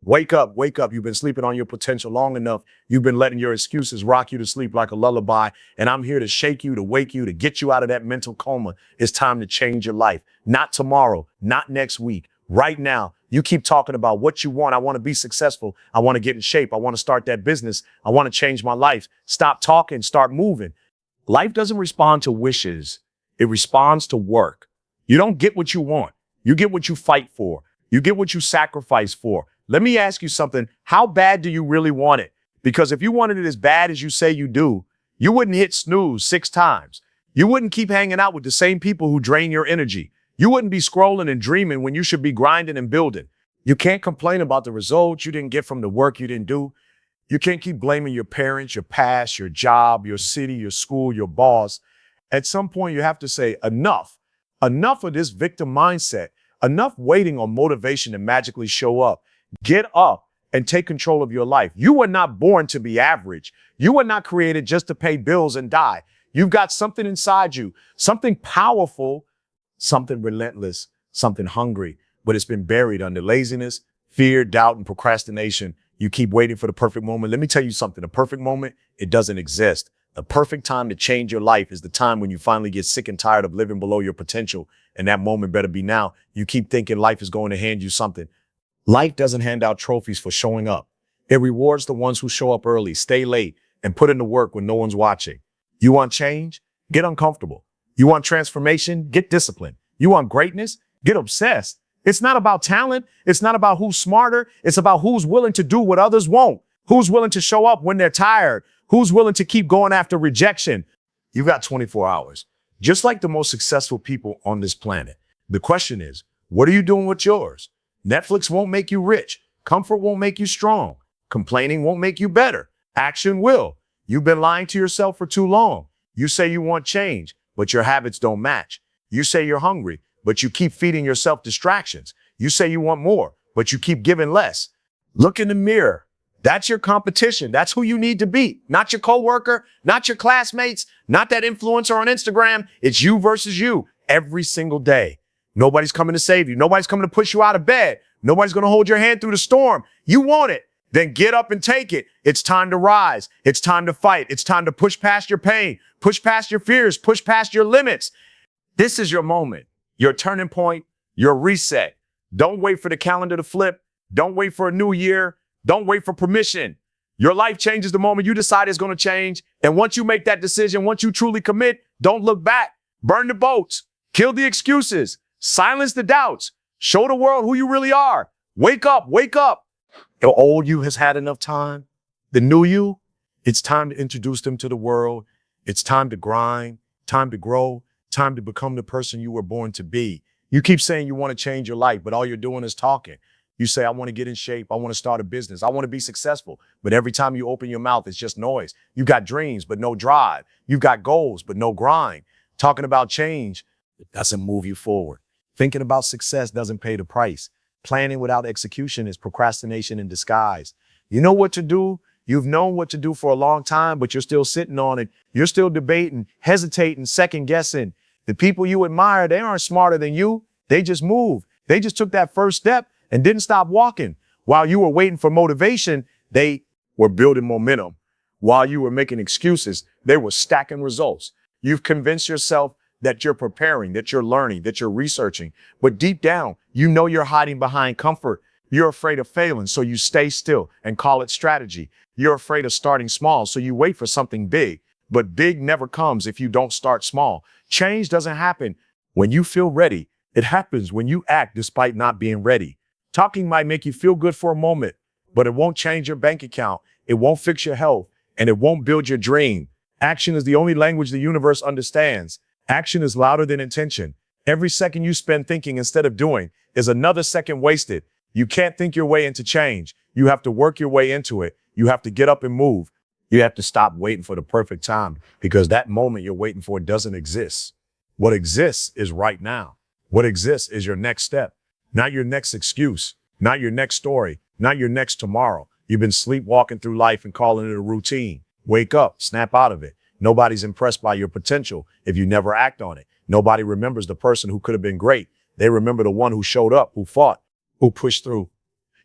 Wake up, wake up. You've been sleeping on your potential long enough. You've been letting your excuses rock you to sleep like a lullaby. And I'm here to shake you, to wake you, to get you out of that mental coma. It's time to change your life. Not tomorrow, not next week. Right now, you keep talking about what you want. I want to be successful. I want to get in shape. I want to start that business. I want to change my life. Stop talking, start moving. Life doesn't respond to wishes. It responds to work. You don't get what you want. You get what you fight for. You get what you sacrifice for. Let me ask you something. How bad do you really want it? Because if you wanted it as bad as you say you do, you wouldn't hit snooze 6 times. You wouldn't keep hanging out with the same people who drain your energy. You wouldn't be scrolling and dreaming when you should be grinding and building. You can't complain about the results you didn't get from the work you didn't do. You can't keep blaming your parents, your past, your job, your city, your school, your boss. At some point, you have to say, enough. Enough of this victim mindset. Enough waiting on motivation to magically show up. Get up and take control of your life. You were not born to be average. You were not created just to pay bills and die. You've got something inside you, something powerful, something relentless, something hungry, but it's been buried under laziness, fear, doubt, and procrastination. You keep waiting for the perfect moment. Let me tell you something. The perfect moment, it doesn't exist. The perfect time to change your life is the time when you finally get sick and tired of living below your potential. And that moment better be now. You keep thinking life is going to hand you something. Life doesn't hand out trophies for showing up. It rewards the ones who show up early, stay late, and put in the work when no one's watching. You want change? Get uncomfortable. You want transformation? Get disciplined. You want greatness? Get obsessed. It's not about talent. It's not about who's smarter. It's about who's willing to do what others won't. Who's willing to show up when they're tired. Who's willing to keep going after rejection. You've got 24 hours. Just like the most successful people on this planet. The question is, what are you doing with yours? Netflix won't make you rich. Comfort won't make you strong. Complaining won't make you better. Action will. You've been lying to yourself for too long. You say you want change, but your habits don't match. You say you're hungry, but you keep feeding yourself distractions. You say you want more, but you keep giving less. Look in the mirror. That's your competition. That's who you need to beat. Not your coworker, not your classmates, not that influencer on Instagram. It's you versus you every single day. Nobody's coming to save you. Nobody's coming to push you out of bed. Nobody's going to hold your hand through the storm. You want it. Then get up and take it. It's time to rise. It's time to fight. It's time to push past your pain, push past your fears, push past your limits. This is your moment, your turning point, your reset. Don't wait for the calendar to flip. Don't wait for a new year. Don't wait for permission. Your life changes the moment you decide it's going to change. And once you make that decision, once you truly commit, don't look back. Burn the boats. Kill the excuses. Silence the doubts. Show the world who you really are. Wake up, wake up. The old you has had enough time. The new you, it's time to introduce them to the world. It's time to grind, time to grow, time to become the person you were born to be. You keep saying you want to change your life, but all you're doing is talking. You say, I want to get in shape. I want to start a business. I want to be successful. But every time you open your mouth, it's just noise. You got dreams, but no drive. You've got goals, but no grind. Talking about change, it doesn't move you forward. Thinking about success doesn't pay the price. Planning without execution is procrastination in disguise. You know what to do. You've known what to do for a long time, but you're still sitting on it. You're still debating, hesitating, second guessing. The people you admire, they aren't smarter than you. They just moved. They just took that first step and didn't stop walking. While you were waiting for motivation, they were building momentum. While you were making excuses, they were stacking results. You've convinced yourself that you're preparing, that you're learning, that you're researching. But deep down, you know you're hiding behind comfort. You're afraid of failing, so you stay still and call it strategy. You're afraid of starting small, so you wait for something big. But big never comes if you don't start small. Change doesn't happen when you feel ready. It happens when you act despite not being ready. Talking might make you feel good for a moment, but it won't change your bank account. It won't fix your health, and it won't build your dream. Action is the only language the universe understands. Action is louder than intention. Every second you spend thinking instead of doing is another second wasted. You can't think your way into change. You have to work your way into it. You have to get up and move. You have to stop waiting for the perfect time because that moment you're waiting for doesn't exist. What exists is right now. What exists is your next step, not your next excuse, not your next story, not your next tomorrow. You've been sleepwalking through life and calling it a routine. Wake up, snap out of it. Nobody's impressed by your potential if you never act on it. Nobody remembers the person who could have been great. They remember the one who showed up, who fought, who pushed through.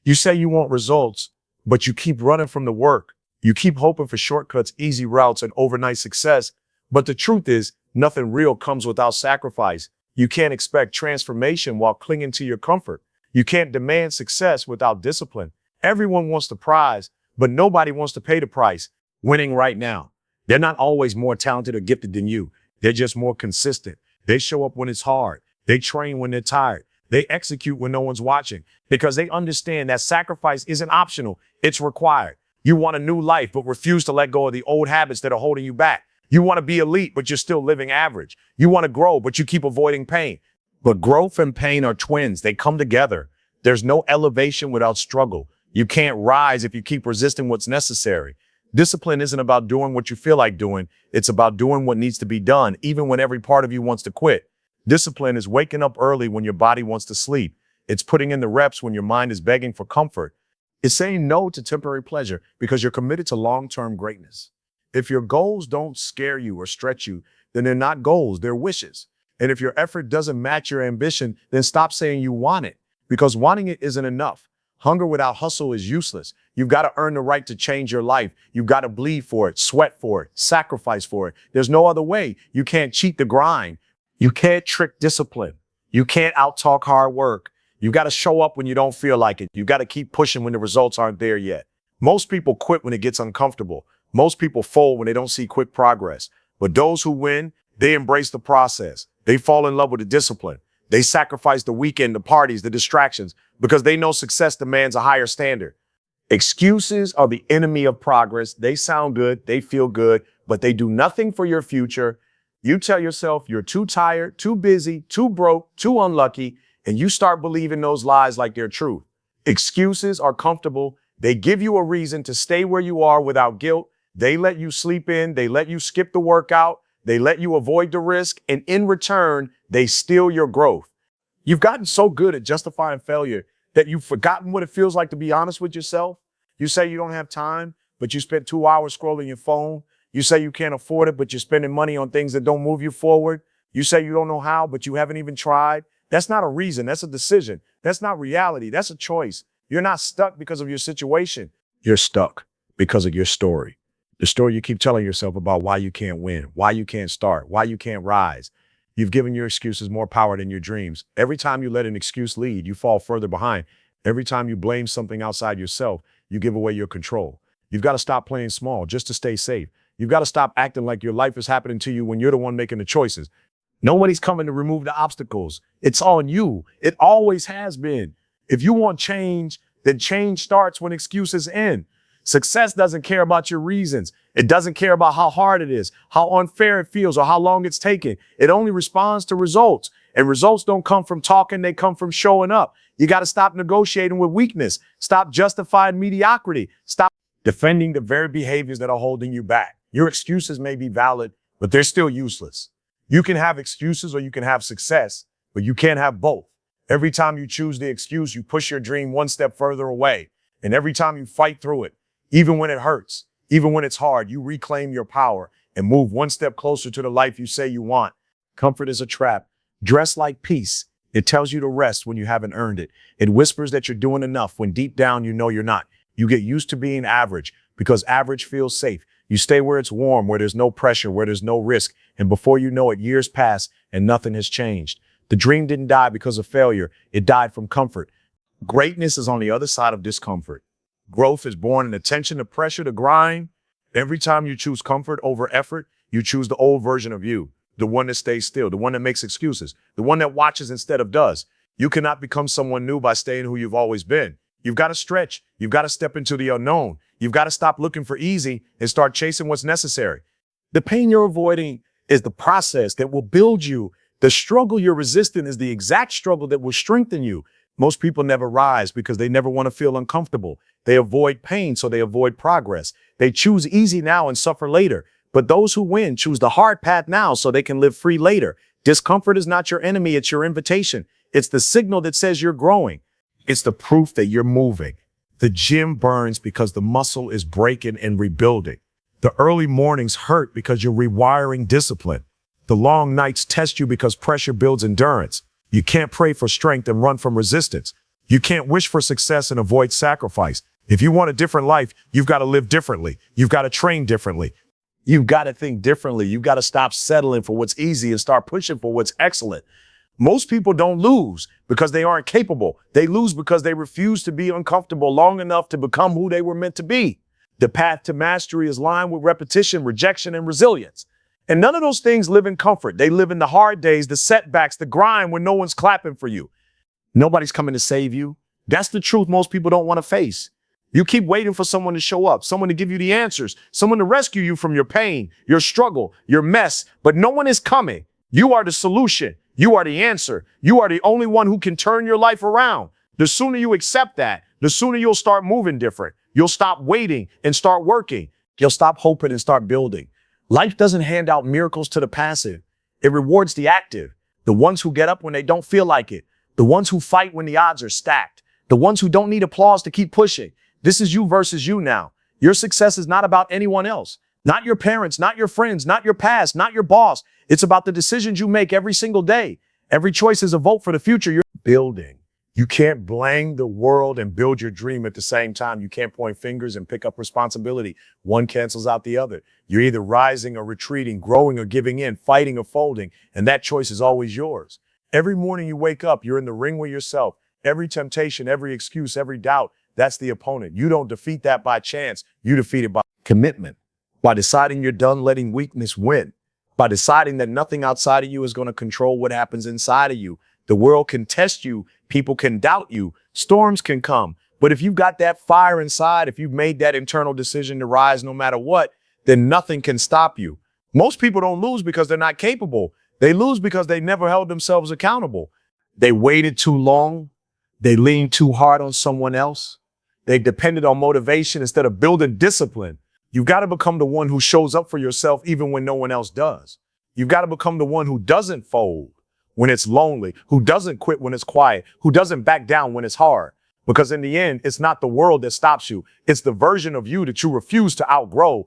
You say you want results, but you keep running from the work. You keep hoping for shortcuts, easy routes, and overnight success. But the truth is, nothing real comes without sacrifice. You can't expect transformation while clinging to your comfort. You can't demand success without discipline. Everyone wants the prize, but nobody wants to pay the price. Winning right now. They're not always more talented or gifted than you. They're just more consistent. They show up when it's hard. They train when they're tired. They execute when no one's watching because they understand that sacrifice isn't optional. It's required. You want a new life, but refuse to let go of the old habits that are holding you back. You want to be elite, but you're still living average. You want to grow, but you keep avoiding pain. But growth and pain are twins. They come together. There's no elevation without struggle. You can't rise if you keep resisting what's necessary. Discipline isn't about doing what you feel like doing. It's about doing what needs to be done, even when every part of you wants to quit. Discipline is waking up early when your body wants to sleep. It's putting in the reps when your mind is begging for comfort. It's saying no to temporary pleasure because you're committed to long-term greatness. If your goals don't scare you or stretch you, then they're not goals, they're wishes. And if your effort doesn't match your ambition, then stop saying you want it, because wanting it isn't enough. Hunger without hustle is useless. You've got to earn the right to change your life. You've got to bleed for it, sweat for it, sacrifice for it. There's no other way. You can't cheat the grind. You can't trick discipline. You can't out-talk hard work. You got to show up when you don't feel like it. You got to keep pushing when the results aren't there yet. Most people quit when it gets uncomfortable. Most people fold when they don't see quick progress. But those who win, they embrace the process. They fall in love with the discipline. They sacrifice the weekend, the parties, the distractions, because they know success demands a higher standard. Excuses are the enemy of progress. They sound good, they feel good, but they do nothing for your future. You tell yourself you're too tired, too busy, too broke, too unlucky, and you start believing those lies like they're truth. Excuses are comfortable. They give you a reason to stay where you are without guilt. They let you sleep in. They let you skip the workout. They let you avoid the risk. And in return, they steal your growth. You've gotten so good at justifying failure that you've forgotten what it feels like to be honest with yourself. You say you don't have time, but you spent 2 hours scrolling your phone. You say you can't afford it, but you're spending money on things that don't move you forward. You say you don't know how, but you haven't even tried. That's not a reason. That's a decision. That's not reality. That's a choice. You're not stuck because of your situation. You're stuck because of your story. The story you keep telling yourself about why you can't win, why you can't start, why you can't rise. You've given your excuses more power than your dreams. Every time you let an excuse lead, you fall further behind. Every time you blame something outside yourself, you give away your control. You've got to stop playing small just to stay safe. You've got to stop acting like your life is happening to you when you're the one making the choices. Nobody's coming to remove the obstacles. It's on you. It always has been. If you want change, then change starts when excuses end. Success doesn't care about your reasons. It doesn't care about how hard it is, how unfair it feels, or how long it's taken. It only responds to results. And results don't come from talking, they come from showing up. You got to stop negotiating with weakness. Stop justifying mediocrity. Stop defending the very behaviors that are holding you back. Your excuses may be valid, but they're still useless. You can have excuses or you can have success, but you can't have both. Every time you choose the excuse, you push your dream one step further away. And every time you fight through it, even when it hurts, even when it's hard, you reclaim your power and move one step closer to the life you say you want. Comfort is a trap. Dress like peace. It tells you to rest when you haven't earned it. It whispers that you're doing enough when deep down you know you're not. You get used to being average because average feels safe. You stay where it's warm, where there's no pressure, where there's no risk. And before you know it, years pass and nothing has changed. The dream didn't die because of failure. It died from comfort. Greatness is on the other side of discomfort. Growth is born in attention to pressure to grind. Every time you choose comfort over effort, you choose the old version of you, the one that stays still, the one that makes excuses, the one that watches instead of does. You cannot become someone new by staying who you've always been. You've got to stretch. You've got to step into the unknown. You've got to stop looking for easy and start chasing what's necessary. The pain you're avoiding is the process that will build you. The struggle you're resisting is the exact struggle that will strengthen you. Most people never rise because they never want to feel uncomfortable. They avoid pain, so they avoid progress. They choose easy now and suffer later. But those who win choose the hard path now so they can live free later. Discomfort is not your enemy, it's your invitation. It's the signal that says you're growing. It's the proof that you're moving. The gym burns because the muscle is breaking and rebuilding. The early mornings hurt because you're rewiring discipline. The long nights test you because pressure builds endurance. You can't pray for strength and run from resistance. You can't wish for success and avoid sacrifice. If you want a different life, you've got to live differently. You've got to train differently. You've got to think differently. You've got to stop settling for what's easy and start pushing for what's excellent. Most people don't lose because they aren't capable. They lose because they refuse to be uncomfortable long enough to become who they were meant to be. The path to mastery is lined with repetition, rejection, and resilience. And none of those things live in comfort. They live in the hard days, the setbacks, the grind when no one's clapping for you. Nobody's coming to save you. That's the truth most people don't want to face. You keep waiting for someone to show up, someone to give you the answers, someone to rescue you from your pain, your struggle, your mess, but no one is coming. You are the solution. You are the answer. You are the only one who can turn your life around. The sooner you accept that, the sooner you'll start moving different. You'll stop waiting and start working. You'll stop hoping and start building. Life doesn't hand out miracles to the passive. It rewards the active, the ones who get up when they don't feel like it, the ones who fight when the odds are stacked, the ones who don't need applause to keep pushing. This is you versus you now. Your success is not about anyone else, not your parents, not your friends, not your past, not your boss. It's about the decisions you make every single day. Every choice is a vote for the future you're building. You can't blame the world and build your dream at the same time. You can't point fingers and pick up responsibility. One cancels out the other. You're either rising or retreating, growing or giving in, fighting or folding, and that choice is always yours. Every morning you wake up, you're in the ring with yourself. Every temptation, every excuse, every doubt, that's the opponent. You don't defeat that by chance. You defeat it by commitment, by deciding you're done letting weakness win, by deciding that nothing outside of you is going to control what happens inside of you. The world can test you. People can doubt you. Storms can come. But if you've got that fire inside, if you've made that internal decision to rise no matter what, then nothing can stop you. Most people don't lose because they're not capable. They lose because they never held themselves accountable. They waited too long. They leaned too hard on someone else. They depended on motivation instead of building discipline. You've got to become the one who shows up for yourself even when no one else does. You've got to become the one who doesn't fold when it's lonely, who doesn't quit when it's quiet, who doesn't back down when it's hard. Because in the end, it's not the world that stops you. It's the version of you that you refuse to outgrow.